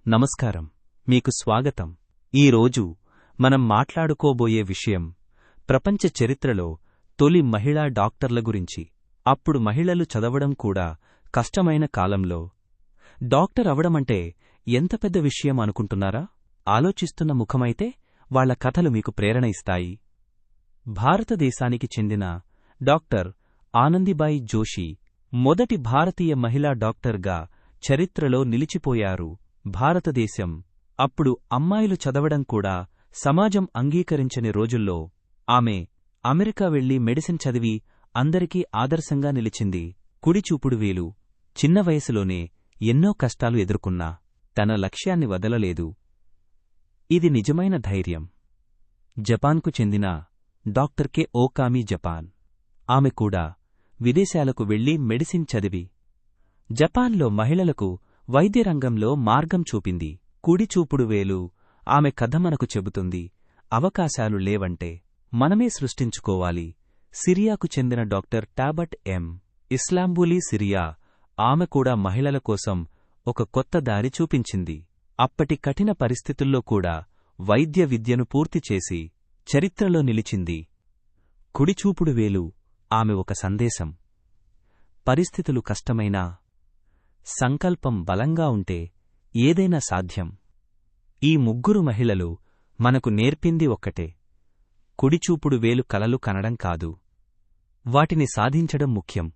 నమస్కారం, మీకు స్వాగతం. ఈరోజు మనం మాట్లాడుకోబోయే విషయం ప్రపంచ చరిత్రలో తొలి మహిళా డాక్టర్ల గురించి. అప్పుడు మహిళలు చదవడం కూడా కష్టమైన కాలంలో డాక్టర్ అవడమంటే ఎంత పెద్ద విషయం అనుకుంటున్నారా? ఆలోచిస్తున్న ముఖమైతే వాళ్ల కథలు మీకు ప్రేరణ ఇస్తాయి. భారతదేశానికి చెందిన డాక్టర్ ఆనందీబాయి జోషి మొదటి భారతీయ మహిళా డాక్టర్గా చరిత్రలో నిలిచిపోయారు. భారతదేశం అప్పుడు అమ్మాయిలు చదవడం కూడా సమాజం అంగీకరించని రోజుల్లో ఆమె అమెరికా వెళ్లి మెడిసిన్ చదివి అందరికీ ఆదర్శంగా నిలిచింది. కుడిచూపుడు వేలు చిన్న వయసులోనే ఎన్నో కష్టాలు ఎదుర్కొన్నా తన లక్ష్యాన్ని వదలలేదు. ఇది నిజమైన ధైర్యం. జపాన్కు చెందిన డాక్టర్ కె ఓకామి జపాన్. ఆమె కూడా విదేశాలకు వెళ్లి మెడిసిన్ చదివి జపాన్లో మహిళలకు వైద్యరంగంలో మార్గం చూపింది. కుడిచూపుడు వేలు ఆమె కథ మనకు చెబుతుంది. అవకాశాలు లేవంటే మనమే సృష్టించుకోవాలి. సిరియాకు చెందిన డాక్టర్ టాబట్ ఎం. ఇస్లాంబూలీ సిరియా. ఆమె కూడా మహిళల కోసం ఒక కొత్త దారి చూపించింది. అప్పటి కఠిన పరిస్థితుల్లో కూడా వైద్య విద్యను పూర్తిచేసి చరిత్రలో నిలిచింది. కుడిచూపుడు వేలు ఆమె ఒక సందేశం. పరిస్థితులు కష్టమైనా సంకల్పం బలంగా ఉంటే ఏదైనా సాధ్యం. ఈ ముగ్గురు మహిళలు మనకు నేర్పింది ఒక్కటే: కుడిచూపుడు వేలు కలలు కనడం కాదు, వాటిని సాధించడం ముఖ్యం.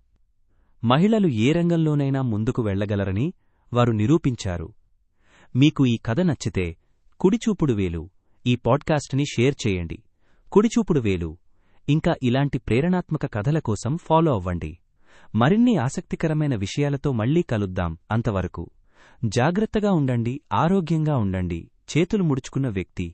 మహిళలు ఏ రంగంలోనైనా ముందుకు వెళ్లగలరని వారు నిరూపించారు. మీకు ఈ కథ నచ్చితే కుడిచూపుడు వేలు ఈ పాడ్కాస్ట్ని షేర్ చేయండి. కుడిచూపుడు వేలు ఇంకా ఇలాంటి ప్రేరణాత్మక కథల కోసం ఫాలో అవ్వండి. మరిన్ని ఆసక్తికరమైన విషయాలతో మళ్లీ కలుద్దాం. అంతవరకు జాగ్రత్తగా ఉండండి, ఆరోగ్యంగా ఉండండి. చేతులు ముడుచుకున్న వ్యక్తి